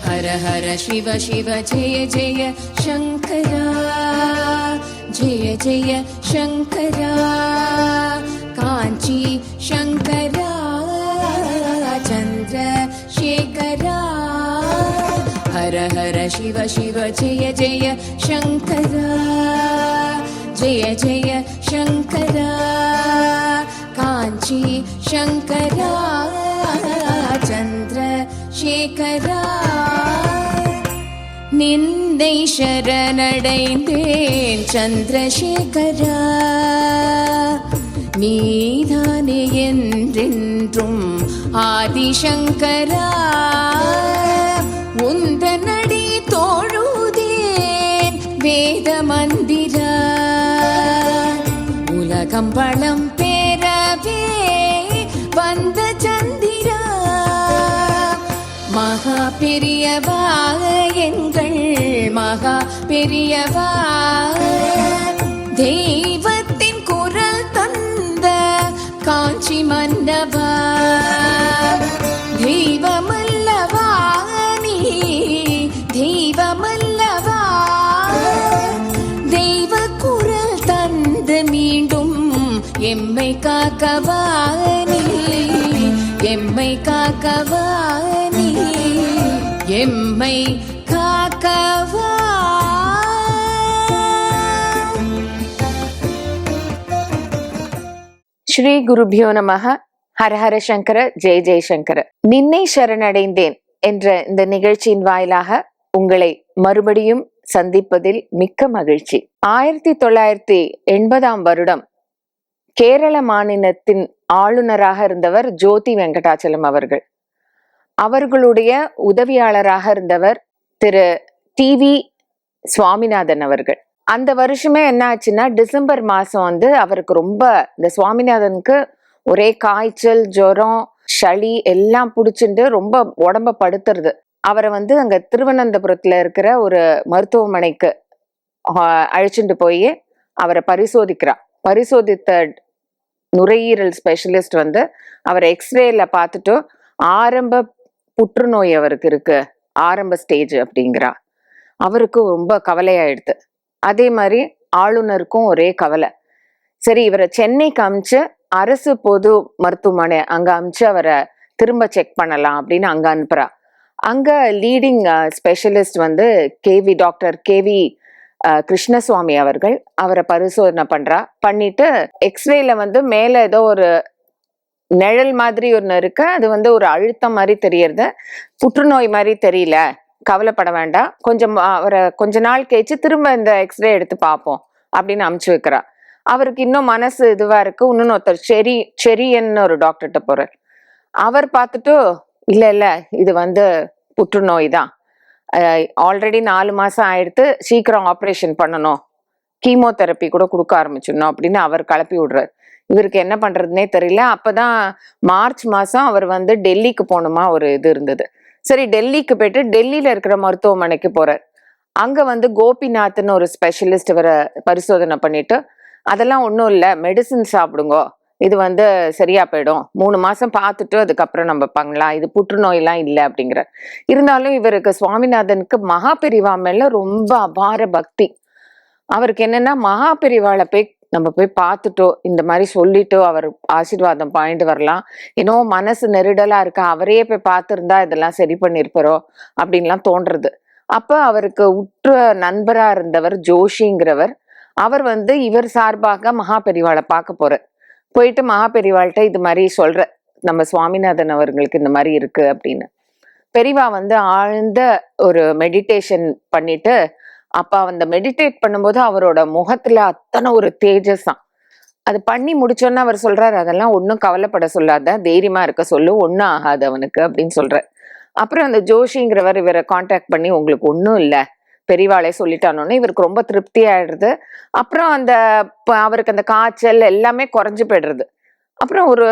हर हर शिव शिव जय जय शंकरा, जय जय शंकरा, कांची शंकरा, चंद्रशेखरा। हर हर शिव शिव जय जय शंकरा, जय जय शंकरा, कांची शंकरा, चंद्रशेखरा। நிந்தை சரணடைந்தேன் சந்திரசேகரா, நீதானே என்றென்றும் ஆதிசங்கரா. உந்தனடி தோழுதேன் வேத மந்திரா, உலகம் வளம் பெறவே வந்த சந்திரா. மகா பெரியவா எங்கள் மகா பெரியவா, தெய்வத்தின் குரல் தந்த காஞ்சி மன்னவா. தெய்வமல்லவா நீ, தெய்வமல்லவா, தெய்வ குரல் தந்து மீண்டும் எம்மை காக்கவா நீ, எம்மை காக்கவா நீ, எம்மை காக்கவா. ஸ்ரீ குருபியோ நமஹ. ஹரஹர சங்கர, ஜெய ஜெயசங்கர. நின்னை சரணடைந்தேன் என்ற இந்த நிகழ்ச்சியின் வாயிலாக உங்களை மறுபடியும் சந்திப்பதில் மிக்க மகிழ்ச்சி. 1980ஆம் வருடம் கேரள மாநிலத்தின் ஆளுநராக இருந்தவர் ஜோதி வெங்கடாச்சலம் அவர்கள். அவர்களுடைய உதவியாளராக இருந்தவர் திரு டிவி சுவாமிநாதன் அவர்கள். அந்த வருஷமே என்ன ஆச்சுன்னா, டிசம்பர் மாசம் அவருக்கு ரொம்ப, இந்த சுவாமிநாதனுக்கு ஒரே காய்ச்சல், ஜுரம், சளி எல்லாம் பிடிச்சிட்டு ரொம்ப உடம்ப படுத்துறது. அவரை அங்க திருவனந்தபுரத்துல இருக்கிற ஒரு மருத்துவமனைக்கு அழைச்சிட்டு போய் அவரை பரிசோதித்த நுரையீரல் ஸ்பெஷலிஸ்ட் அவரை எக்ஸ்ரேல பார்த்துட்டு ஆரம்ப புற்றுநோய் அவருக்கு இருக்கு, ஆரம்ப ஸ்டேஜ் அப்படிங்கிறா. அவருக்கு ரொம்ப கவலையாயிடுது. அதே மாதிரி ஆளுநருக்கும் ஒரே கவலை. சரி, இவரை சென்னைக்கு அமிச்சு அரசு பொது மருத்துவமனை அங்க அமிச்சு அவரை திரும்ப செக் பண்ணலாம் அப்படின்னு அங்க அனுப்புறா. அங்க leading specialist doctor K V Krishnaswamy அவர்கள் அவரை பரிசோதனை பண்ணிட்டு எக்ஸ்ரேல மேல ஏதோ ஒரு நிழல் மாதிரி ஒன்று இருக்கு, அது ஒரு அழுத்தம் மாதிரி தெரியறது, புற்றுநோய் மாதிரி தெரியல, கவலைப்பட வேண்டாம், அவரை கொஞ்ச நாள் கழிச்சு திரும்ப இந்த எக்ஸ்ரே எடுத்து பார்ப்போம் அப்படின்னு அமுச்சு வைக்கிறா. அவருக்கு இன்னும் மனசு இதுவா இருக்கு. இன்னொன்னு ஒருத்தர் செரியன்னு ஒரு டாக்டர்கிட்ட போறார். அவர் பார்த்துட்டு இல்ல இது புற்றுநோய் தான், ஆல்ரெடி 4 மாசம் ஆயிடுத்து, சீக்கிரம் ஆப்ரேஷன் பண்ணணும், கீமோதெரப்பி கூட கொடுக்க ஆரம்பிச்சிடணும் அப்படின்னு அவர் கிளப்பி விடுறாரு. இவருக்கு என்ன பண்றதுன்னே தெரியல. அப்பதான் மார்ச் மாசம் அவர் டெல்லிக்கு போகணுமா ஒரு இது இருந்தது. சரி, டெல்லிக்கு போயிட்டு டெல்லியில இருக்கிற மருத்துவமனைக்கு போறார். அங்க கோபிநாத்னு ஒரு ஸ்பெஷலிஸ்ட் இவரை பரிசோதனை பண்ணிட்டு, அதெல்லாம் ஒன்றும் இல்லை, மெடிசின் சாப்பிடுங்க, இது சரியா போயிடும், 3 மாசம் பார்த்துட்டு அதுக்கப்புறம் நம்ம பண்ணலாம், இது புற்றுநோயெல்லாம் இல்லை அப்படிங்கிற. இருந்தாலும் இவருக்கு சுவாமிநாதனுக்கு மகா பெரிவா மேல ரொம்ப அபார பக்தி. அவருக்கு என்னன்னா, மகா பெரிவாளை நம்ம போய் பார்த்துட்டோ இந்த மாதிரி சொல்லிட்டோ அவர் ஆசீர்வாதம் பாயிண்ட் வரலாம், ஏன்னோ மனசு நெருடலா இருக்கா, அவரையே போய் பார்த்துருந்தா இதெல்லாம் சரி பண்ணிருப்பாரோ அப்படின்லாம் தோன்றது. அப்ப அவருக்கு உற்ற நண்பரா இருந்தவர் ஜோஷிங்கிறவர், அவர் இவர் சார்பாக மகா பெரிவாளை பார்க்க போறார். போயிட்டு மகா பெரிவாள்கிட்ட இது மாதிரி சொல்ற, நம்ம சுவாமிநாதன் அவர்களுக்கு இந்த மாதிரி இருக்கு அப்படின்னு. பெரிவா ஆழ்ந்த ஒரு மெடிடேஷன் பண்ணிட்டு, அப்ப அந்த மெடிடேட் பண்ணும்போது அவரோட முகத்துல அத்தனை ஒரு தேஜஸாம். அது பண்ணி முடிச்சோன்னா அவர் சொல்றாரு, அதெல்லாம் ஒன்றும் கவலைப்பட சொல்லாத, தைரியமா இருக்க சொல்லு, ஒன்றும் ஆகாது அவனுக்கு அப்படின்னு சொல்றாரு. அப்புறம் அந்த ஜோஷிங்கிறவர் இவரை கான்டாக்ட் பண்ணி, உங்களுக்கு ஒன்றும் இல்லை பெரிவாளே சொல்லிட்டானோன்னு இவருக்கு ரொம்ப திருப்தி ஆயிடுறது. அப்புறம் அவருக்கு அந்த காய்ச்சல் எல்லாமே குறைஞ்சு போயிடுறது. அப்புறம் ஒரு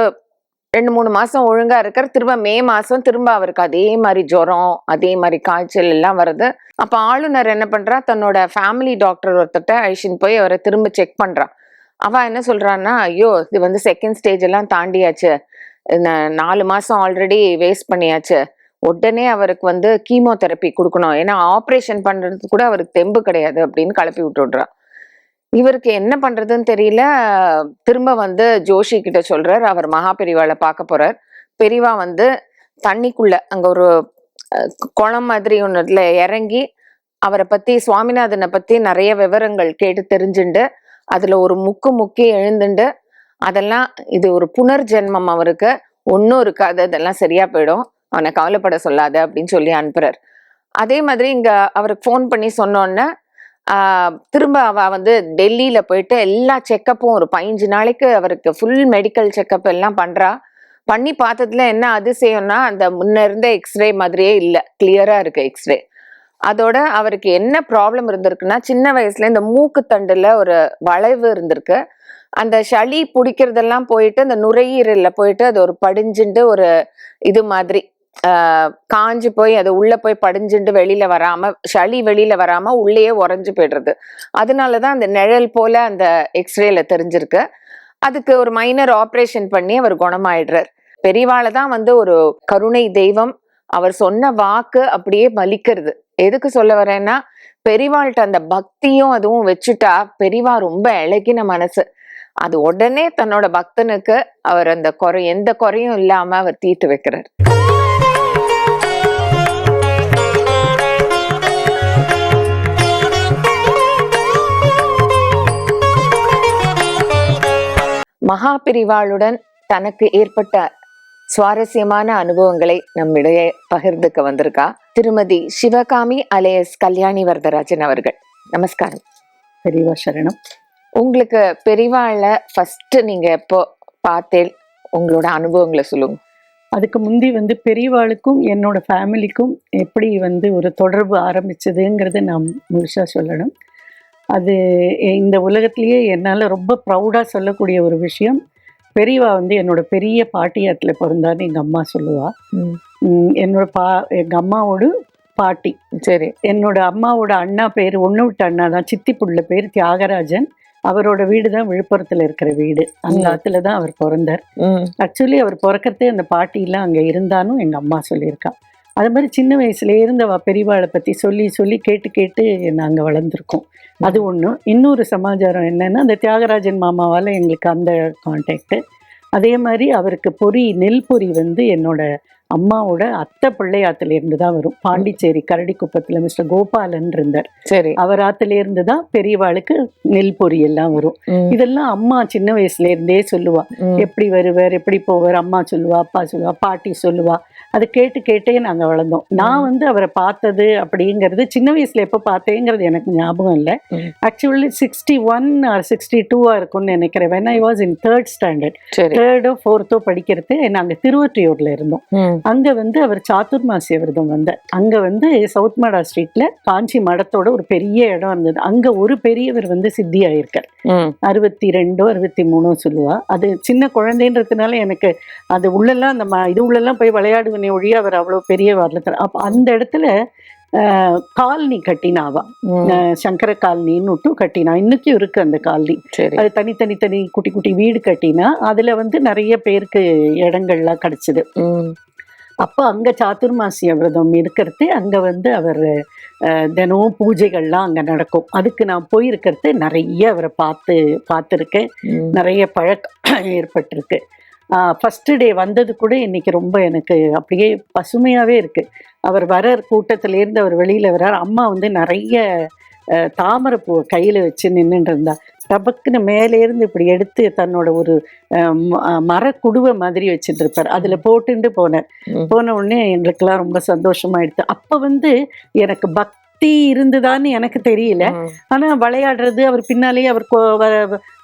2-3 மாசம் ஒழுங்கா இருக்கார். திரும்ப மே மாசம் திரும்ப அவருக்கு அதே மாதிரி ஜுரம், அதே மாதிரி காய்ச்சல் எல்லாம் வருது. அப்ப ஆளுநர் என்ன பண்றா, தன்னோட ஃபேமிலி டாக்டர் ஒருத்தர்ட்ட அழைச்சின்னு போய் அவரை திரும்ப செக் பண்றா. அவ என்ன சொல்றான்னா, ஐயோ இது வந்து செகண்ட் ஸ்டேஜ் எல்லாம் தாண்டியாச்சு, 4 மாசம் ஆல்ரெடி வேஸ்ட் பண்ணியாச்சு, உடனே அவருக்கு வந்து கீமோதெரப்பி கொடுக்கணும், ஏன்னா ஆப்ரேஷன் பண்றதுக்கு கூட அவருக்கு தெம்பு கிடையாது அப்படின்னு கிளப்பி விட்டுடுறா. இவருக்கு என்ன பண்றதுன்னு தெரியல. திரும்ப வந்து ஜோஷி கிட்ட சொல்றார். அவர் மகா பெரிவாளை பார்க்க போறார். பெரிவா வந்து தண்ணிக்குள்ள அங்க ஒரு குளம் மாதிரி ஒன்றுல இறங்கி அவரை பத்தி, சுவாமிநாதனை பத்தி நிறைய விவரங்கள் கேட்டு தெரிஞ்சுண்டு அதுல ஒரு முக்கி எழுந்துண்டு, அதெல்லாம் இது ஒரு புனர்ஜென்மம், அவருக்கு ஒன்றும் இருக்காது, அதெல்லாம் சரியா போயிடும், அவனை கவலைப்பட சொல்லாத அப்படின்னு சொல்லி அனுப்புறார். அதே மாதிரி இங்க அவருக்கு ஃபோன் பண்ணி சொன்னோன்னே திரும்ப அவ வந்து டெல்லியில போயிட்டு எல்லா செக்கப்பும் ஒரு 15 நாளைக்கு அவருக்கு ஃபுல் மெடிக்கல் செக்கப் எல்லாம் பண்றா. பண்ணி பார்த்ததுல என்ன அதிசயம்னா, அந்த முன்ன இருந்த எக்ஸ்ரே மாதிரியே இல்லை, கிளியரா இருக்கு எக்ஸ்ரே. அதோட அவருக்கு என்ன ப்ராப்ளம் இருந்திருக்குன்னா, சின்ன வயசுல இந்த மூக்கு தண்டுல ஒரு வளைவு இருந்திருக்கு. அந்த சளி பிடிக்கிறதெல்லாம் போயிட்டு அந்த நுரையீரல்ல போயிட்டு அது ஒரு படிஞ்சுண்டு ஒரு இது மாதிரி காஞ்சி போய் அது உள்ள போய் படிஞ்சுண்டு வெளியில வராம, சளி வெளியில வராம உள்ளேயே உறைஞ்சு போயிடுறது. அதனாலதான் அந்த நிழல் போல அந்த எக்ஸ்ரேல தெரிஞ்சிருக்கு. அதுக்கு ஒரு மைனர் ஆப்ரேஷன் பண்ணி அவர் குணமாயிடுறார். பெரியவாளை தான் வந்து ஒரு கருணை தெய்வம். அவர் சொன்ன வாக்கு அப்படியே பலிக்கிறது. எதுக்கு சொல்ல வரேன்னா, பெரியவாள்கிட்ட அந்த பக்தியும் அதுவும் வச்சுட்டா, பெரியவா ரொம்ப இழகின மனசு. அது உடனே தன்னோட பக்தனுக்கு அவர் அந்த எந்த குறையும் இல்லாம அவர் தீர்த்து வைக்கிறார். மகா பெரிவாளுடன் தனக்கு ஏற்பட்ட சுவாரஸ்யமான அனுபவங்களை நம்மிடையே பகிர்ந்துக்க வந்திருக்கா திருமதி சிவகாமி அலையஸ் கல்யாணி வரதராஜன் அவர்கள். நமஸ்காரம். பெரியவா சரணம். உங்களுக்கு பெரிவாள ஃபர்ஸ்ட் நீங்க எப்போ பார்த்தேன், உங்களோட அனுபவங்களை சொல்லுங்க. அதுக்கு முந்தி வந்து பெரியவாளுக்கும் என்னோட ஃபேமிலிக்கும் எப்படி வந்து ஒரு தொடர்பு ஆரம்பிச்சதுங்கிறத நான் முழுசா சொல்லணும். அது இந்த உலகத்திலேயே என்னால் ரொம்ப ப்ரௌடாக சொல்லக்கூடிய ஒரு விஷயம். பெரியவா வந்து என்னோட பெரிய பாட்டியாத்தில் பிறந்தான்னு எங்கள் அம்மா சொல்லுவா. என்னோட எங்கள் அம்மாவோட பாட்டி. சரி. என்னோட அம்மாவோட அண்ணா பேர் ஒன்று விட்ட அண்ணா தான், சித்தி புள்ள பேர் தியாகராஜன். அவரோட வீடு தான் விழுப்புரத்தில் இருக்கிற வீடு. அந்த ஆத்துல தான் அவர் பிறந்தார். ஆக்சுவலி அவர் பிறக்கிறதே அந்த பாட்டிலாம் அங்கே இருந்தாலும் எங்கள் அம்மா சொல்லியிருக்கா. அது மாதிரி சின்ன வயசுலேயே இருந்தவா பெரியவாளை பற்றி சொல்லி சொல்லி கேட்டு கேட்டு நாங்கள் வளர்ந்துருக்கோம். அது ஒன்று. இன்னொரு சமாச்சாரம் என்னென்னா, அந்த தியாகராஜன் மாமாவால் எங்களுக்கு அந்த கான்டாக்டு. அதே மாதிரி அவருக்கு நெல் பொரி வந்து என்னோட அம்மாவோட அத்தை பிள்ளையாத்துலேருந்து தான் வரும். பாண்டிச்சேரி கரடிக்குப்பத்தில் மிஸ்டர் கோபாலன் இருந்தார். சரி. அவர் ஆத்துலேருந்து தான் பெரியவாளுக்கு நெல் பொரி எல்லாம் வரும். இதெல்லாம் அம்மா சின்ன வயசுலேருந்தே சொல்லுவா. எப்படி வருவார், எப்படி போவார், அம்மா சொல்லுவா, அப்பா சொல்லுவா, பாட்டி சொல்லுவா. அதை கேட்டு கேட்டே நாங்கள் வளர்ந்தோம். நான் வந்து அவரை பார்த்தது அப்படிங்கிறது சின்ன வயசுல எப்போ பார்த்தேங்கிறது எனக்கு ஞாபகம் இல்லை. ஆக்சுவலி 61 or 62 இருக்கும்னு நினைக்கிறேன். when I was in 3rd standard, 3rd or 4th படிக்கிறது. நாங்கள் திருவொற்றியூர்ல இருந்தோம். அங்க வந்து அவர் சாதுர்மாசிய விரதம் வந்தார். அங்க வந்து சவுத் மாடா ஸ்ட்ரீட்ல காஞ்சி மடத்தோட ஒரு பெரிய இடம் இருந்தது. அங்க ஒரு பெரியவர் வந்து சித்தி ஆயிருக்கார். 62 63 சொல்லுவா. அது சின்ன குழந்தைன்றதுனால எனக்கு அது உள்ளெல்லாம் அந்த இது உள்ளெல்லாம் போய் விளையாடுவனே ஒழிய அவர் அவ்வளோ பெரிய வரல. அப்போ அந்த இடத்துல காலனி கட்டினாவா, சங்கர காலனின்னு கட்டினா. இன்னைக்கும் இருக்கு அந்த காலனி. அது தனி குட்டி குட்டி வீடு கட்டினா அதுல வந்து நிறைய பேருக்கு இடங்கள்லாம் கிடைச்சது. அப்போ அங்க சாதுர்மாசிய விரதம் இருக்கிறது. அங்க வந்து அவர் தினமும் பூஜைகள்லாம் அங்க நடக்கும். அதுக்கு நான் போயிருக்கிறது நிறைய அவரை பார்த்துருக்கேன். நிறைய பழக்கம் ஏற்பட்டிருக்கு. ஃபஸ்ட்டு டே வந்தது கூட இன்னைக்கு ரொம்ப எனக்கு அப்படியே பசுமையாகவே இருக்குது. அவர் கூட்டத்திலேருந்து அவர் வெளியில் வர்றார். அம்மா வந்து நிறைய தாமரைப்பூவை கையில் வச்சு நின்றுட்டு இருந்தா. டபக்குன்னு மேலேருந்து இப்படி எடுத்து தன்னோட ஒரு மரக்குடுவை மாதிரி வச்சுட்டு இருப்பார். அதில் போட்டுட்டு போன உடனே எங்களுக்கெல்லாம் ரொம்ப சந்தோஷமாயிடுது. அப்போ வந்து எனக்கு பக்தி இருந்துதான்னு எனக்கு தெரியல. ஆனா விளையாடுறது, அவர் பின்னாலேயே அவர்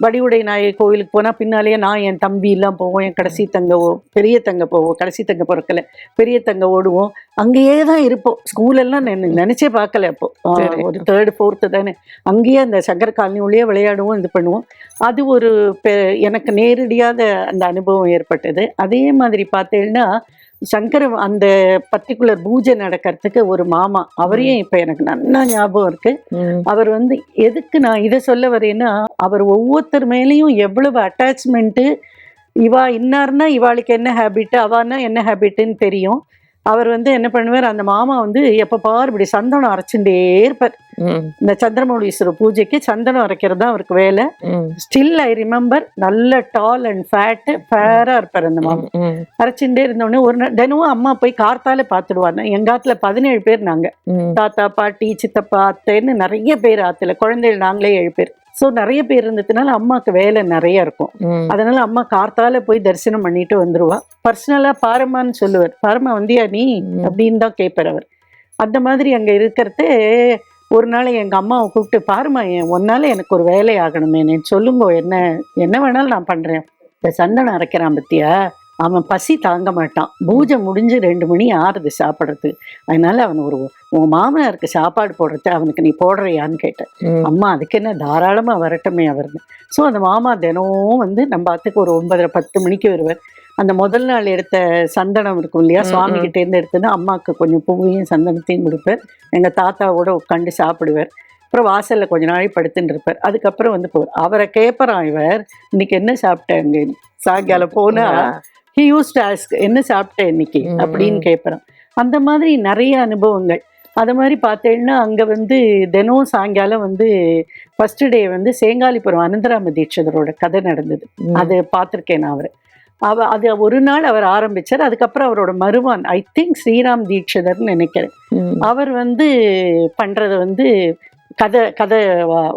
வடிவுடை நாயகி கோயிலுக்கு போனா பின்னாலேயே நான் என் தம்பி எல்லாம் போவோம், என் கடைசி தங்க பெரிய தங்க போவோம், கடைசி தங்க பிறக்கல பெரிய தங்க ஓடுவோம், அங்கேயே தான் இருப்போம். ஸ்கூல் எல்லாம் நினைச்சே பார்க்கல. அப்போ ஒரு 3rd 4th தானே, அங்கேயே அந்த சங்கர் காலனி உள்ளே விளையாடுவோம், இது பண்ணுவோம். அது ஒரு எனக்கு நேரடியாத அந்த அனுபவம் ஏற்பட்டது. அதே மாதிரி பார்த்தேன்னா சங்கர அந்த பர்டிகுலர் பூஜை நடக்கிறதுக்கு ஒரு மாமா, அவரையும் இப்ப எனக்கு நல்லா ஞாபகம் இருக்கு. அவர் வந்து எதுக்கு நான் இதை சொல்ல வரேன்னா, அவர் ஒவ்வொருத்தர் மேலேயும் எவ்வளவு அட்டாச்மெண்ட்டு, இவா இன்னார்னா இவாளுக்கு என்ன ஹேபிட், அவான்னா என்ன ஹேபிட்டுன்னு தெரியும். அவர் வந்து என்ன பண்ணுவார், அந்த மாமா வந்து எப்ப பார் இப்படி சந்தனம் அரைச்சுட்டே இருப்பார். இந்த சந்திரமௌலீஸ்வரர் பூஜைக்கு சந்தனம் அரைக்கிறது தான் அவருக்கு வேலை. ஸ்டில் ஐ ரிமெம்பர், நல்ல டால் அண்ட் ஃபேரா இருப்பார் அந்த மாமா. அரைச்சுட்டே இருந்தோடனே ஒரு நாள் தினமும் அம்மா போய் கார்த்தால பாத்துடுவாங்க. எங்க ஆத்துல 17 பேர் நாங்க, தாத்தா பாட்டி சித்தப்பா அத்தைன்னு நிறைய பேர் ஆத்துல, குழந்தைகள் நாங்களே 7 பேர். ஸோ நிறைய பேர் இருந்ததுனால அம்மாவுக்கு வேலை நிறைய இருக்கும். அதனால அம்மா கார்த்தால போய் தரிசனம் பண்ணிட்டு வந்துருவா. பர்சனலா பாரம்மான்னு சொல்லுவார், பாரம்மா வந்தியா நீ அப்படின்னு தான் கேட்பார் அவர். அந்த மாதிரி அங்க இருக்கிறது. ஒரு நாள் எங்க அம்மாவை கூப்பிட்டு, பாருமா ஒன்னால எனக்கு ஒரு வேலை ஆகணுமே, சொல்லுங்க, என்ன வேணாலும் நான் பண்றேன். இந்த சந்தனம் அரைக்கிறான் பத்தியா, அவன் பசி தாங்க மாட்டான், பூஜை முடிஞ்சு 2 மணி ஆறுது சாப்பிட்றதுக்கு, அதனால அவன் உன் மாமனாருக்கு சாப்பாடு போடுறது அவனுக்கு நீ போடுறியான்னு கேட்டேன். அம்மா அதுக்கு என்ன, தாராளமா வரட்டுமே அவர்னு. ஸோ அந்த மாமா தினமும் வந்து நம்ம ஆத்துக்கு ஒரு 9:30 10 மணிக்கு வருவார். அந்த முதல் நாள் எடுத்த சந்தனம் இருக்கும் இல்லையா, சுவாமி கிட்டேருந்து எடுத்துன்னா அம்மாவுக்கு கொஞ்சம் பூவையும் சந்தனத்தையும் கொடுப்பார். எங்கள் தாத்தாவோட உட்காந்து சாப்பிடுவார். அப்புறம் வாசலில் கொஞ்ச நாள் படுத்துட்டு இருப்பார். அதுக்கப்புறம் வந்து போவார். அவரை கேட்பறான் இவர், இன்னைக்கு என்ன சாப்பிட்டேங்க, சாயங்காலம் போனா ஹி யூஸ் டு ஆஸ்க், என்ன சாப்பிட்டேன் இன்னைக்கு அப்படின்னு கேட்பறான். அந்த மாதிரி நிறைய அனுபவங்கள். அது மாதிரி பார்த்தேன்னா அங்கே வந்து தினம் சாயங்காலம் வந்து ஃபர்ஸ்ட் டே வந்து சேங்காலிபுரம் அனந்தராம தீட்சிதரோட கதை நடந்தது. அது பார்த்துருக்கேன் நான். அது ஒரு நாள் அவர் ஆரம்பிச்சார். அதுக்கப்புறம் அவரோட மருமான், ஐ திங்க் ஸ்ரீராம் தீட்சிதர்னு நினைக்கிறேன், அவர் வந்து பண்றதை வந்து கதை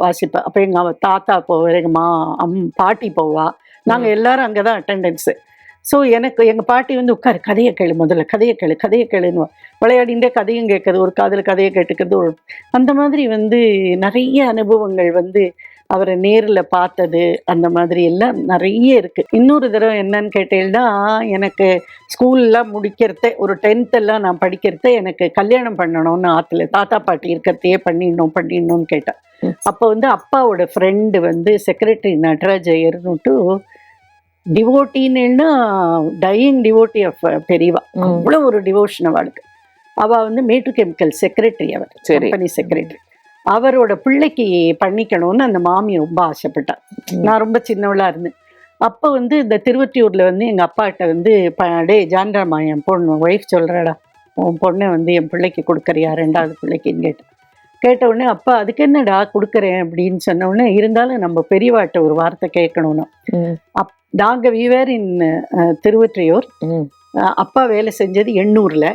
வாசிப்பா. அப்போ எங்கள் தாத்தா போவார், எங்கள் பாட்டி போவா, நாங்கள் எல்லாரும் அங்கே தான் அட்டெண்டன்ஸு. ஸோ எங்கள் பாட்டி வந்து உட்காரு, கதையை கேளு, முதல்ல கதையை கேளுன்னு விளையாடிண்டே கதையும் கேட்குறது, ஒரு காதில் கதையை கேட்டுக்கிறது. அந்த மாதிரி வந்து நிறைய அனுபவங்கள் வந்து அவரை நேரில் பார்த்தது, அந்த மாதிரி எல்லாம் நிறைய இருக்குது. இன்னொரு தடவை என்னன்னு கேட்டீங்கன்னா, எனக்கு ஸ்கூல்லாம் முடிக்கிறதே ஒரு 10th எல்லாம் நான் படிக்கிறதே எனக்கு கல்யாணம் பண்ணணும்னு ஆற்றுல தாத்தா பாட்டி இருக்கிறதையே பண்ணிடணும்னு கேட்டேன். அப்போ வந்து அப்பாவோட ஃப்ரெண்டு வந்து செக்ரட்டரி நடராஜ் ஐயர்னுட்டு, டிவோட்டின்னா டையிங் டிவோட்டி ஆஃப் பெரியவா, அவ்வளோ ஒரு டிவோஷன் அவளுக்கு. அவள் வந்து மேட்டு கெமிக்கல் செக்ரட்டரி, அவர் கம்பெனி செக்ரட்டரி. அவரோட பிள்ளைக்கு பண்ணிக்கணும்னு அந்த மாமி ரொம்ப ஆசைப்பட்டான். நான் ரொம்ப சின்னவளாக இருந்தேன். அப்போ வந்து இந்த திருவொற்றியூரில் வந்து எங்கள் அப்பாட்ட வந்து, டே ஜான்ராமா, என் பொண்ணு ஒய்ஃப் சொல்கிறாடா, உன் பொண்ணை வந்து என் பிள்ளைக்கு கொடுக்குறியா, 2வது பிள்ளைக்குன்னு கேட்ட உடனே, அப்பா அதுக்கு என்னடா கொடுக்குறேன் அப்படின்னு சொன்ன உடனே, இருந்தாலும் நம்ம பெரியவாட்ட ஒரு வார்த்தை கேட்கணும்னா, நாங்கள் வீவர் இன் திருவொற்றியூர், அப்பா வேலை செஞ்சது எண்ணூர்ல,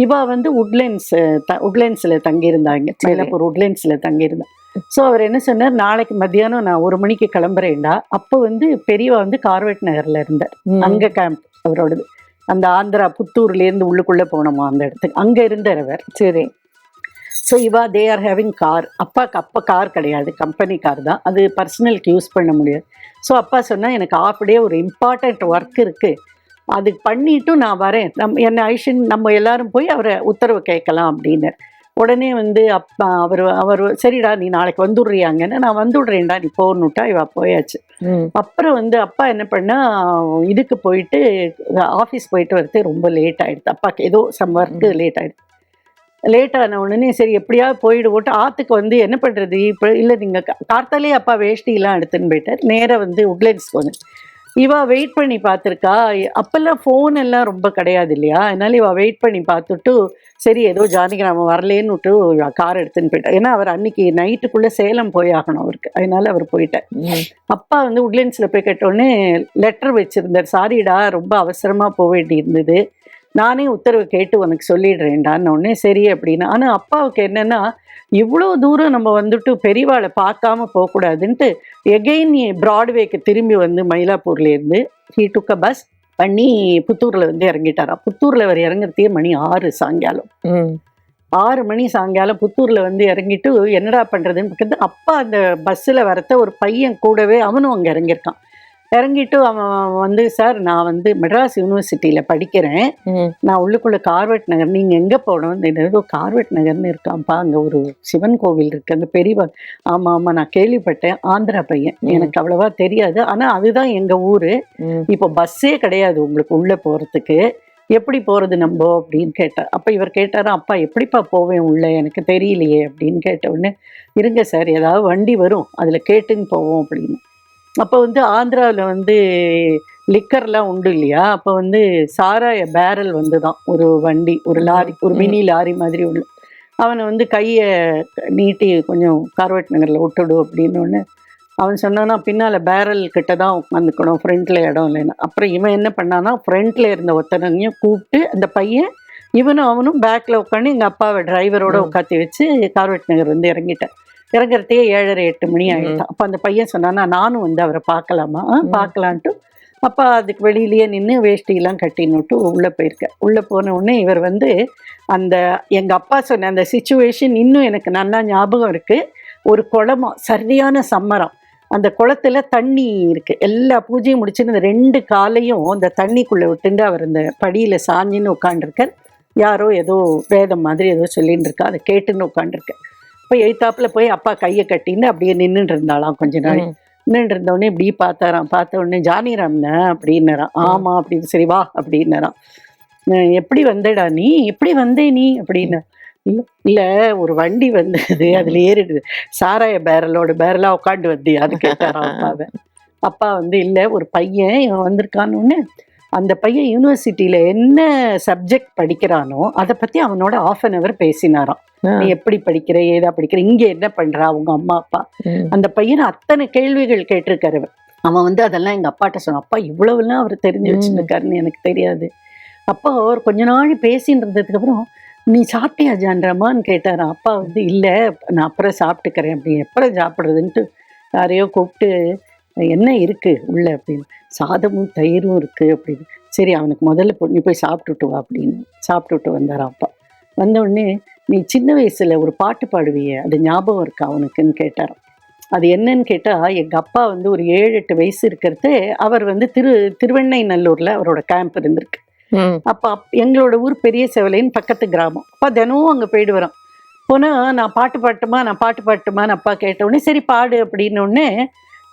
இவா வந்து உட்லேண்ட்ஸ்ல தங்கியிருந்தாங்க, மயிலாப்பூர் உட்லேண்ட்ஸ்ல தங்கியிருந்தேன். ஸோ அவர் என்ன சொன்னார், நாளைக்கு மத்தியானம் நான் 1 மணிக்கு கிளம்புறேன்டா. அப்போ வந்து பெரியவா வந்து கார்வெட் நகர்ல இருந்தார், அங்க கேம்ப் அவரோடது. அந்த ஆந்திரா புத்தூர்லேருந்து உள்ளுக்குள்ள போனோமா அந்த இடத்துக்கு, அங்க இருந்தார் அவர். சரி. ஸோ இவா தே ஆர் ஹேவிங் கார். அப்பாவுக்கு அப்போ கார் கிடையாது, கம்பெனி கார் தான், அது பர்சனலுக்கு யூஸ் பண்ண முடியாது. ஸோ அப்பா சொன்னால், எனக்கு ஆஃப் டே ஒரு இம்பார்ட்டண்ட் ஒர்க் இருக்குது, அது பண்ணிட்டு நான் வரேன், நம்ம எல்லாரும் போய் அவரை உத்தரவு கேட்கலாம் அப்படின்னு. உடனே வந்து அப்பா அவர் சரிடா நீ நாளைக்கு வந்துடுறியாங்கன்னு, நான் வந்துடுறேன்டா நீ போகணுட்டா. இவ போயாச்சு. அப்புறம் வந்து அப்பா என்ன பண்ணா, இதுக்கு போயிட்டு ஆஃபீஸ் போயிட்டு வரது ரொம்ப லேட் ஆகிடுது. அப்பாவுக்கு ஏதோ சம் ஒர்க்கு லேட் ஆகிடுது. லேட் ஆன உடனே சரி எப்படியாவது போயிட்டு ஆற்றுக்கு வந்து என்ன பண்ணுறது, இப்போ இல்லை நீங்கள் கார்த்தாலே அப்பா வேஷ்டிலாம் எடுத்துன்னு போயிட்டார். நேராக வந்து உட்லேண்ட்ஸ் போனேன். இவா வெயிட் பண்ணி பார்த்துருக்கா. அப்போல்லாம் ஃபோன் எல்லாம் ரொம்ப கிடையாது இல்லையா, அதனால இவா வெயிட் பண்ணி பார்த்துட்டு, சரி ஏதோ ஜானகிராமன் வரலேன்னு விட்டு கார் எடுத்துன்னு போயிட்டார். ஏன்னா அவர் அன்னைக்கு நைட்டுக்குள்ளே சேலம் போய் ஆகணும் அவருக்கு, அதனால அவர் போயிட்டார். அப்பா வந்து உட்லேண்ட்ஸில் போய் கேட்டோடனே லெட்டர் வச்சுருந்தார், சாரிடா ரொம்ப அவசரமாக போக வேண்டி இருந்தது, நானே உத்தரவு கேட்டு உனக்கு சொல்லிடுறேன்டான்னு. உடனே சரி அப்படின்னு. ஆனால் அப்பாவுக்கு என்னென்னா, இவ்வளோ தூரம் நம்ம வந்துட்டு பெரியவாளை பார்க்காம போகக்கூடாதுன்ட்டு எகெயின் பிராட்வேக்கு திரும்பி வந்து மயிலாப்பூர்லேருந்து ஹீ டுக் அ பஸ் பண்ணி புத்தூரில் வந்து இறங்கிட்டாரா. புத்தூரில் அவர் இறங்குறதே மணி 6 சாயங்காலம். 6 மணி சாயங்காலம் புத்தூர்ல வந்து இறங்கிட்டு என்னடா பண்றதுன்னு பார்க்குறது, அப்பா அந்த பஸ்ஸில் வரத்த ஒரு பையன் கூடவே அவனும் அங்கே இறங்கியிருக்கான். இறங்கிட்டு அவன் வந்து, சார் நான் வந்து மெட்ராஸ் யூனிவர்சிட்டியில் படிக்கிறேன், நான் உள்ளுக்குள்ள கார்வெட் நகர், நீங்கள் எங்கே போகணும்? ஏதோ கார்வெட் நகர்னு இருக்கான்ப்பா, அங்கே ஒரு சிவன் கோவில் இருக்கு, அங்கே பெரியவா. ஆமாம் ஆமாம் நான் கேள்விப்பட்டேன். ஆந்திரா பையன், எனக்கு அவ்வளவா தெரியாது, ஆனால் அதுதான் எங்கள் ஊர். இப்போ பஸ்ஸே கிடையாது உங்களுக்கு உள்ளே போகிறதுக்கு, எப்படி போகிறது நம்ம அப்படின்னு கேட்டார். அப்போ இவர் கேட்டாரா, அப்பா எப்படிப்பா போவேன் உள்ளே, எனக்கு தெரியலையே அப்படின்னு கேட்ட உடனே, இருங்க சார் ஏதாவது வண்டி வரும் அதில் கேட்டுன்னு போவோம் அப்படின்னு. அப்போ வந்து ஆந்திராவில் வந்து லிக்கர்லாம் உண்டு இல்லையா, அப்போ வந்து சாராய பேரல் வந்து தான் ஒரு வண்டி, ஒரு லாரி, ஒரு மினி லாரி மாதிரி உள்ள. அவனை வந்து கையை நீட்டி கொஞ்சம் கார்வெட் நகரில் விட்டுடு அப்படின்னு ஒன்று அவன் சொன்னான்னா, பின்னால் பேரல் கிட்ட தான் உட்காந்துக்கணும், ஃப்ரண்ட்டில் இடம் இல்லைன்னா. அப்புறம் இவன் என்ன பண்ணான்னா, ஃப்ரண்ட்டில் இருந்த ஒருத்தனையும் கூப்பிட்டு அந்த பையன் இவனும் அவனும் பேக்கில் உட்காந்து எங்கள் அப்பாவை டிரைவரோட உட்காத்தி வச்சு கார்வெட் நகர் வந்து இறங்கிட்டேன். இறங்குறதே 7:30 8 மணி ஆகிட்டான். அப்போ அந்த பையன் சொன்னான்னா, நானும் வந்து அவரை பார்க்கலாமா? பார்க்கலான்ட்டு அப்பா அதுக்கு வெளியிலேயே நின்று வேஷ்டியெல்லாம் கட்டின்னுட்டு உள்ளே போயிருக்கேன். உள்ளே போன உடனே இவர் வந்து அந்த எங்கள் அப்பா சொன்ன அந்த சிச்சுவேஷன் இன்னும் எனக்கு நல்லா ஞாபகம் இருக்குது. ஒரு குளமா, சரியான சம்மரம், அந்த குளத்துல தண்ணி இருக்கு, எல்லா பூஜையும் முடிச்சுன்னு இந்த 2 காலையும் அந்த தண்ணிக்குள்ளே விட்டுண்டு அவர் அந்த படியில் சாஞ்சின்னு உட்காண்டிருக்கார். யாரோ ஏதோ வேதம் மாதிரி ஏதோ சொல்லின்னு இருக்கா, அதை கேட்டுன்னு உட்காண்டிருக்கேன். இப்போ எய்த்தாப்பில் போய் அப்பா கையை கட்டின்னு அப்படியே நின்றுட்டு இருந்தாலாம். கொஞ்ச நாள் நின்றுட்டு இருந்தோடனே இப்படி பார்த்தாராம். பார்த்த உடனே, ஜானிராம்னா அப்படின்னாராம். ஆமாம் அப்படின்னு. சரி வா அப்படின்னாராம். எப்படி வந்தடா நீ, எப்படி வந்தே நீ அப்படின்னு. இல்லை இல்லை ஒரு வண்டி வந்தது, அதில் ஏறிடுது, சாராய பேரலாக உட்காந்து வந்தி அது கேட்டாராம் அப்பாவை. அப்பா வந்து இல்லை ஒரு பையன் இவன் வந்திருக்கான்னு. அந்த பையன் யூனிவர்சிட்டியில் என்ன சப்ஜெக்ட் படிக்கிறானோ அதை பற்றி அவனோட 1/2 hour பேசினாராம். நீ எப்படி படிக்கிற, ஏதா படிக்கிற, இங்கே என்ன பண்ணுறா அவங்க அம்மா அப்பா. அந்த பையனை அத்தனை கேள்விகள் கேட்டிருக்காரு. அவன் வந்து அதெல்லாம் எங்கள் அப்பாட்ட சொன்னான். அப்பா இவ்வளவுலாம் அவர் தெரிஞ்சு வச்சுருக்காருன்னு எனக்கு தெரியாது. அப்போ அவர் கொஞ்ச நாள் பேசின்னு இருந்ததுக்கப்புறம், நீ சாப்பிட்டியா ஜான்ராமான்னு கேட்டாரான். அப்பா வந்து இல்லை நான் அப்புறம் சாப்பிட்டுக்கிறேன் அப்படின்னு. எப்பறம் சாப்பிட்றதுன்ட்டு யாரையோ கூப்பிட்டு, என்ன இருக்குது உள்ளே அப்படின்னு. சாதமும் தயிரும் இருக்குது அப்படின்னு. சரி அவனுக்கு முதல்ல நீ போய் சாப்பிட்டுட்டு வா அப்படின்னு. சாப்பிட்டுட்டு வந்தாரான் அப்பா. வந்த உடனே, நீ சின்ன வயசில் ஒரு பாட்டு பாடுவியே, அது ஞாபகம் இருக்கா அவனுக்குன்னு கேட்டாராம். அது என்னன்னு கேட்டால், எங்கள் அப்பா வந்து ஒரு 7-8 வயசு இருக்கிறது, அவர் வந்து திருவெண்ணைநல்லூரில் அவரோட கேம்ப் இருந்திருக்கு. அப்போ எங்களோட ஊர் பெரிய செவலைன்னு பக்கத்து கிராமம். அப்பா தினமும் அங்கே போயிட்டு வரோம். போனால் நான் பாட்டு பாட்டுமான்னு அப்பா கேட்ட உடனே, சரி பாடு அப்படின்னோடனே,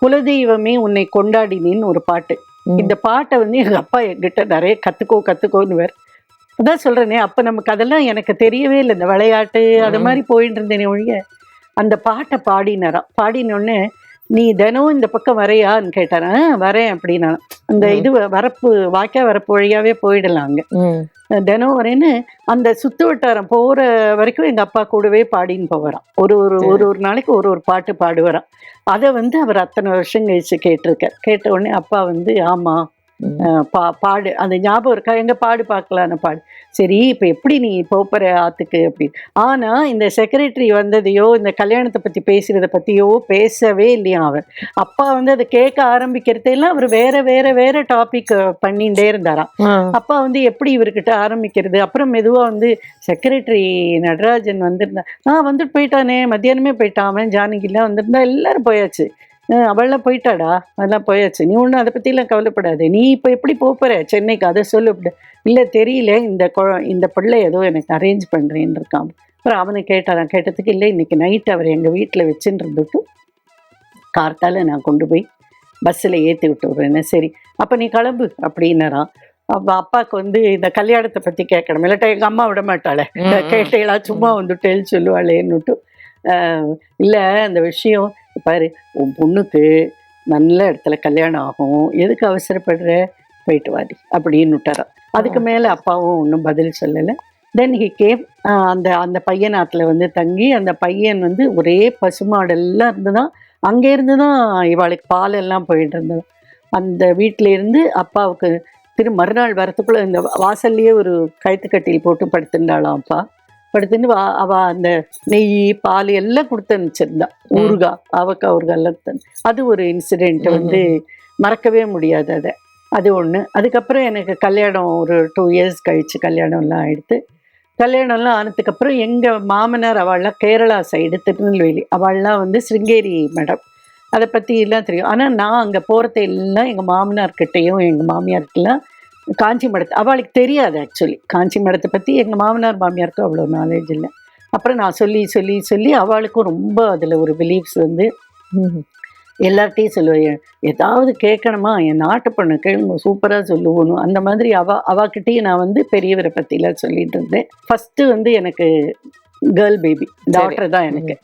குலதெய்வமே உன்னை கொண்டாடினின்னு ஒரு பாட்டு. இந்த பாட்டை வந்து எங்கள் அப்பா என்கிட்ட நிறைய கற்றுக்கோன்னு வேறு. அதான் சொல்கிறேனே, அப்போ நமக்கு அதெல்லாம் எனக்கு தெரியவே இல்லை. இந்த விளையாட்டு அது மாதிரி போயிட்டு இருந்தேனே ஒழிய, அந்த பாட்டை பாடினாராம். பாடினோடனே, நீ தினம் இந்த பக்கம் வரையான்னு கேட்டாரன். வரேன் அப்படின்னா, அந்த இது வரப்பு வாய்க்கா வரப்பு வழியாவே போயிடலாம் அங்கே. தினம் வரேன்னு அந்த சுற்று வட்டாரம் போகிற வரைக்கும் எங்கள் அப்பா கூடவே பாடின்னு போவாராம். ஒரு நாளைக்கு ஒரு பாட்டு பாடுவாராம். அதை வந்து அவர் அத்தனை வருஷம் கழிச்சு கேட்டிருக்கார். கேட்ட உடனே அப்பா வந்து, ஆமாம் பாடு, அந்த ஞாபகம் இருக்கா, எங்க பாடு பார்க்கலான்னு பாடு. சரி இப்போ எப்படி நீ போகிற ஆற்றுக்கு அப்படின்னு. ஆனால் இந்த செக்ரட்டரி வந்ததையோ இந்த கல்யாணத்தை பற்றி பேசுகிறத பற்றியோ பேசவே இல்லையா அவர். அப்பா வந்து அதை கேட்க ஆரம்பிக்கிறதெல்லாம் அவர் வேற டாபிக் பண்ணிகிட்டே இருந்தாராம். அப்பா வந்து எப்படி இவர்கிட்ட ஆரம்பிக்கிறது. அப்புறம் மெதுவாக வந்து செக்ரட்டரி நடராஜன் வந்திருந்தா, வந்துட்டு போயிட்டானே, மத்தியானமே போயிட்டான் அவன், ஜானகிலாம் வந்திருந்தா, எல்லாரும் போயாச்சு, அவள்லாம் போயிட்டாடா, அதெல்லாம் போயாச்சு, நீ ஒன்றும் அதை பற்றிலாம் கவலைப்படாது, நீ இப்போ எப்படி போகிற சென்னைக்கு அதை சொல்லு. இல்லை தெரியல, இந்த பிள்ளை ஏதோ எனக்கு அரேஞ்ச் பண்ணுறேன்னு இருக்கான். அப்புறம் அவனை கேட்டாரான். கேட்டதுக்கு, இல்லை இன்னைக்கு நைட்டு அவர் எங்கள் வீட்டில் வச்சுன்னு இருந்துட்டு கார்த்தால நான் கொண்டு போய் பஸ்ஸில் ஏற்றி விட்டு விட்றேன்னு. சரி அப்போ நீ கிளம்பு அப்படின்னாரான். அப்போ அப்பாவுக்கு வந்து இந்த கல்யாணத்தை பற்றி கேட்கணும், இல்லாட்டா எங்கள் அம்மா விட மாட்டாளே, கேட்டேளா சும்மா வந்துட்டேன்னு சொல்லுவாளேன்னுட்டு, இல்லை அந்த விஷயம் பாரு, உன் பொண்ணுக்கு நல்ல இடத்துல கல்யாணம் ஆகும், எதுக்கு அவசரப்படுற, போயிட்டு வாடி அப்படின்னு விட்டாரான். அதுக்கு மேலே அப்பாவும் ஒன்றும் பதில் சொல்லலை. Then he came. அந்த பையனாத்தில் வந்து தங்கி, அந்த பையன் வந்து ஒரே பசுமாடெல்லாம் இருந்துதான், அங்கேருந்து தான் இவாளுக்கு பாலெல்லாம் போயிட்டு இருந்தது. அந்த வீட்டிலேருந்து அப்பாவுக்கு மறுநாள் வரத்துக்குள்ளே இந்த வாசல்லையே ஒரு கயிற்றுக்கட்டில் போட்டு படுத்துட்டாளாம். அப்பா படுத்துன்னு அவள் அந்த நெய் பால் எல்லாம் கொடுத்து அனுப்பிச்சிருந்தா, ஊறுகாய், அவக்காய் ஊறுகாய் எல்லாம். அது ஒரு இன்சிடெண்ட் வந்து மறக்கவே முடியாது. அது ஒன்று. அதுக்கப்புறம் எனக்கு கல்யாணம் ஒரு 2 years கழித்து கல்யாணம்லாம் ஆகிடுத்து. கல்யாணம்லாம் ஆனதுக்கு அப்புறம் எங்க மாமனார் அவள்லாம் கேரளா சைடு திருநெல்வேலி, அவள்லாம் வந்து சிருங்கேரி மேடம். அதை பத்தி எல்லாம் தெரியும். ஆனா நான் அங்க போறது எல்லாம் எங்க மாமனார்கிட்டையும் எங்க மாமியார்கிட்டலாம் காஞ்சி மடத்தை அவளுக்கு தெரியாது. ஆக்சுவலி காஞ்சி மடத்தை பத்தி எங்க மாமனார் மாமியாருக்கும் அவ்வளோ நாலேஜ் இல்லை. அப்புறம் நான் சொல்லி சொல்லி சொல்லி அவளுக்கும் ரொம்ப அதுல ஒரு பிலீஃப்ஸ் வந்து எல்லார்ட்டையும் சொல்லுவேன். ஏதாவது கேட்கணுமா என் நாட்டு பொண்ணு கேளுங்க சூப்பராக சொல்லுவோணும். அந்த மாதிரி அவகிட்டையும் நான் வந்து பெரியவரை பற்றிலாம் சொல்லிட்டு இருந்தேன். ஃபஸ்ட்டு வந்து எனக்கு கேர்ள் பேபி டாக்டர் தான் எனக்கு.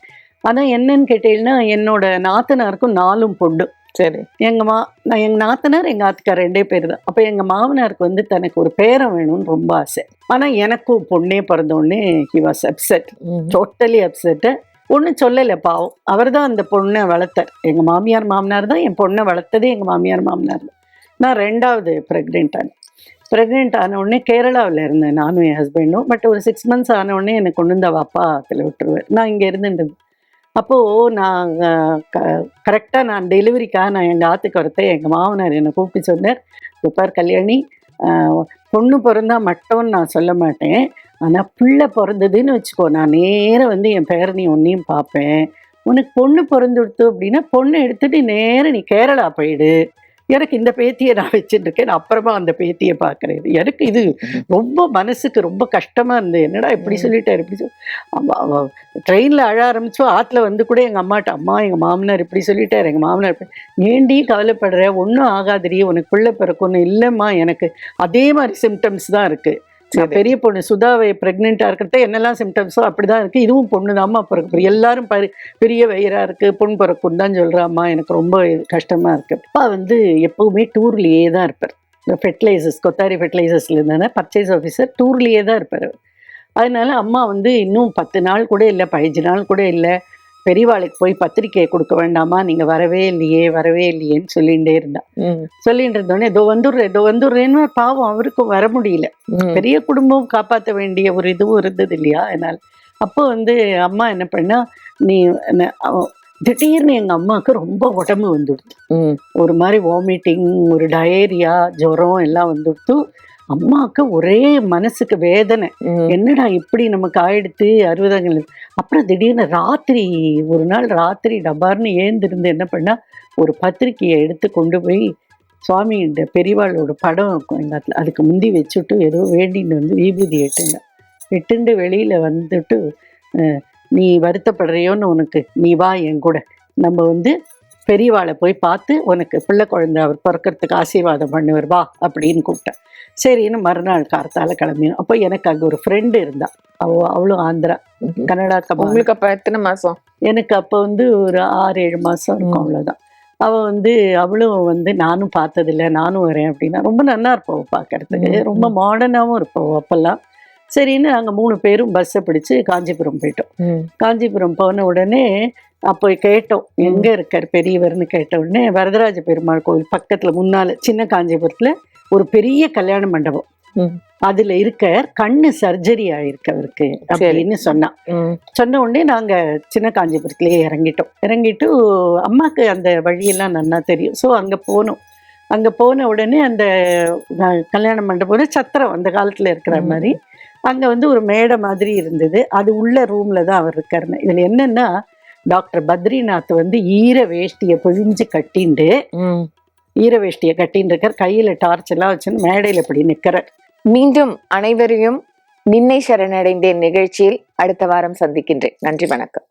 ஆனால் என்னன்னு கேட்டீங்கன்னா என்னோட நாத்தனாருக்கும் 4 பொண்ணு. சரி. எங்கள் நாத்தனார் எங்கள் ஆத்துக்கார் 2 பேர் தான். அப்போ எங்கள் மாமனாருக்கு வந்து தனக்கு ஒரு பேரன் வேணும்னு ரொம்ப ஆசை. ஆனால் எனக்கும் பொண்ணே பிறந்தோடனே he was upset, totally upset. ஒன்றும் சொல்லலை பாவம். அவர் தான் அந்த பொண்ணை வளர்த்தார். எங்கள் மாமியார் மாமனார் தான் என் பொண்ணை வளர்த்ததே. எங்கள் மாமியார் மாமனார் தான். நான் 2வது ப்ரெக்னென்ட் ஆனவுடனே கேரளாவில் இருந்தேன் நானும் என் ஹஸ்பண்டும். பட் ஒரு 6 months ஆனவுடனே என்னை கொண்டு வந்து அவள் அப்பா அதில் விட்டுருவேன். நான் இங்கே இருந்துட்டு அப்போது நான் கரெக்டாக நான் டெலிவரிக்காக நான் எங்கள் ஆற்றுக்கு வரத்தை எங்கள் மாமனார் என்னை கூப்பிட்டு சொன்னார், சூப்பர் கல்யாணி, பொண்ணு பிறந்தா மட்டும்னு நான் சொல்ல மாட்டேன், ஆனால் பிள்ளை பிறந்ததுன்னு வச்சுக்கோ, நான் நேராக வந்து என் பேரனி ஒன்றையும் பார்ப்பேன். உனக்கு பொண்ணு பிறந்துடுத்து அப்படின்னா பொண்ணை எடுத்துகிட்டு நேராக நீ கேரளா போயிடு. எனக்கு இந்த பேத்தியை நான் வச்சுட்டு இருக்கேன், நான் அப்புறமா அந்த பேத்தியை பார்க்குறேன். எனக்கு இது ரொம்ப மனசுக்கு ரொம்ப கஷ்டமாக இருந்தது. என்னடா இப்படி சொல்லிட்டார், இப்படி அவள் ட்ரெயினில் அழ ஆரம்பிச்சோ. ஆற்றுல வந்து கூட எங்கள் அம்மாட்ட, அம்மா எங்கள் மாமனார் இப்படி சொல்லிட்டார், எங்கள் மாமனார் ஏண்டி கவலைப்படுற, ஒன்றும் ஆகாதிரி, உனக்கு பிள்ளை பிறக்கணும். இல்லைம்மா எனக்கு அதே மாதிரி சிம்டம்ஸ் தான் இருக்குது. பெரிய பொண்ணு சுதாவை ப்ரெக்னெண்ட்டாக இருக்கிறத என்னெல்லாம் சிம்டம்ஸோ அப்படி தான் இருக்குது. இதுவும் பொண்ணு தான்மா பிறக்க, எல்லாரும் பெரிய வயிறாக இருக்குது, பொண்ணு பிறக்குன்னு தான் சொல்கிறாம்மா. எனக்கு ரொம்ப கஷ்டமாக இருக்குது. அப்பா வந்து எப்போவுமே டூர்லேயே தான் இருப்பார். இந்த ஃபெர்டிலைசர்ஸ், கொத்தாரி ஃபெர்டிலைசர்ஸில் இருந்தானே பர்ச்சேஸ் ஆஃபீஸர், டூர்லேயே தான் இருப்பார். அதனால அம்மா வந்து இன்னும் 10 நாள் கூட இல்லை, 15 நாள் கூட இல்லை, பெரியவாளுக்கு போய் பத்திரிக்கையை கொடுக்க வேண்டாமா, நீங்கள் வரவே இல்லையேன்னு சொல்லிகிட்டே இருந்தான். சொல்லிட்டு இருந்தோடனே இதோ வந்துடுறேன்னு பாவம் அவருக்கும் வர முடியல. பெரிய குடும்பம் காப்பாற்ற வேண்டிய ஒரு இதுவும் இருந்தது இல்லையா. அதனால் அப்போ வந்து அம்மா என்ன பண்ணா, நீ திடீர்னு எங்கள் அம்மாவுக்கு ரொம்ப உடம்பு வந்துடுது. ஒரு மாதிரி வாமிட்டிங், ஒரு டயேரியா, ஜுரம் எல்லாம் வந்துடுத்து. அம்மாவுக்கு ஒரே மனசுக்கு வேதனை, என்னடா இப்படி நமக்கு ஆயிடுத்து 60. அப்புறம் திடீர்னு ஒரு நாள் ராத்திரி டபார்னு ஏந்திருந்து என்ன பண்ணா, ஒரு பத்திரிக்கையை எடுத்து கொண்டு போய் சுவாமி இந்த பெரியவாளோட படம் இருக்கும் எங்கள் ஆத்துல, அதுக்கு முந்தி வச்சுட்டு ஏதோ வேண்டின்னு வந்து விபூதி எட்டுண்டு வெளியில் வந்துட்டு, நீ வருத்தப்படுறியோன்னு உனக்கு, நீ வா என் கூட, நம்ம வந்து பெரியவாளை போய் பார்த்து உனக்கு பிள்ளை குழந்தை அவர் பிறக்கிறதுக்கு ஆசீர்வாதம் பண்ணுவார் வா அப்படின்னு கூப்பிட்டேன். சரின்னு மறுநாள் கார்த்தால கிளம்பினோம். அப்போ எனக்கு அங்கே ஒரு ஃப்ரெண்டு இருந்தா, அவளும் ஆந்திரா, கனடா. உங்களுக்கு அப்போ எத்தனை மாதம்? எனக்கு அப்போ வந்து ஒரு 6-7 மாதம் இருக்கும், அவ்வளோதான். அவள் வந்து அவளும் வந்து நானும் பார்த்ததில்லை, நானும் வரேன் அப்படின்னா. ரொம்ப நல்லா இருப்போம் பார்க்கறதுக்கு, ரொம்ப மாடர்னாகவும் இருப்போம் அப்போல்லாம். சரின்னு நாங்கள் 3 பேரும் பஸ்ஸை பிடிச்சி காஞ்சிபுரம் போயிட்டோம். காஞ்சிபுரம் போன உடனே அப்போ கேட்டோம், எங்கே இருக்கார் பெரியவர்னு கேட்ட உடனே, வரதராஜ பெருமாள் கோவில் பக்கத்தில் முன்னால் சின்ன காஞ்சிபுரத்தில் ஒரு பெரிய கல்யாண மண்டபம், அதுல இருக்க கண்ணு சர்ஜரி ஆயிருக்கு அவருக்கு அப்படின்னு சொன்ன உடனே நாங்க சின்ன காஞ்சிபுரத்திலேயே இறங்கிட்டு அம்மாக்கு அந்த வழியெல்லாம் நல்லா தெரியும். ஸோ அங்க போன உடனே அந்த கல்யாண மண்டபம் சத்திரம் அந்த காலத்துல இருக்கிற மாதிரி, அங்க வந்து ஒரு மேடை மாதிரி இருந்தது. அது உள்ள ரூம்ல தான் அவர் இருக்காருன்னு. இதுல என்னன்னா, டாக்டர் பத்ரிநாத் வந்து ஈர வேஷ்டியை பிழிஞ்சு கட்டிண்டு இருக்கார், கையில டார்ச் எல்லாம் வச்சுன்னு மேடையில இப்படி நிக்கிறார். மீண்டும் அனைவரையும் நின்னை சரணடைந்தேன் நிகழ்ச்சியில் அடுத்த வாரம் சந்திக்கின்றேன். நன்றி, வணக்கம்.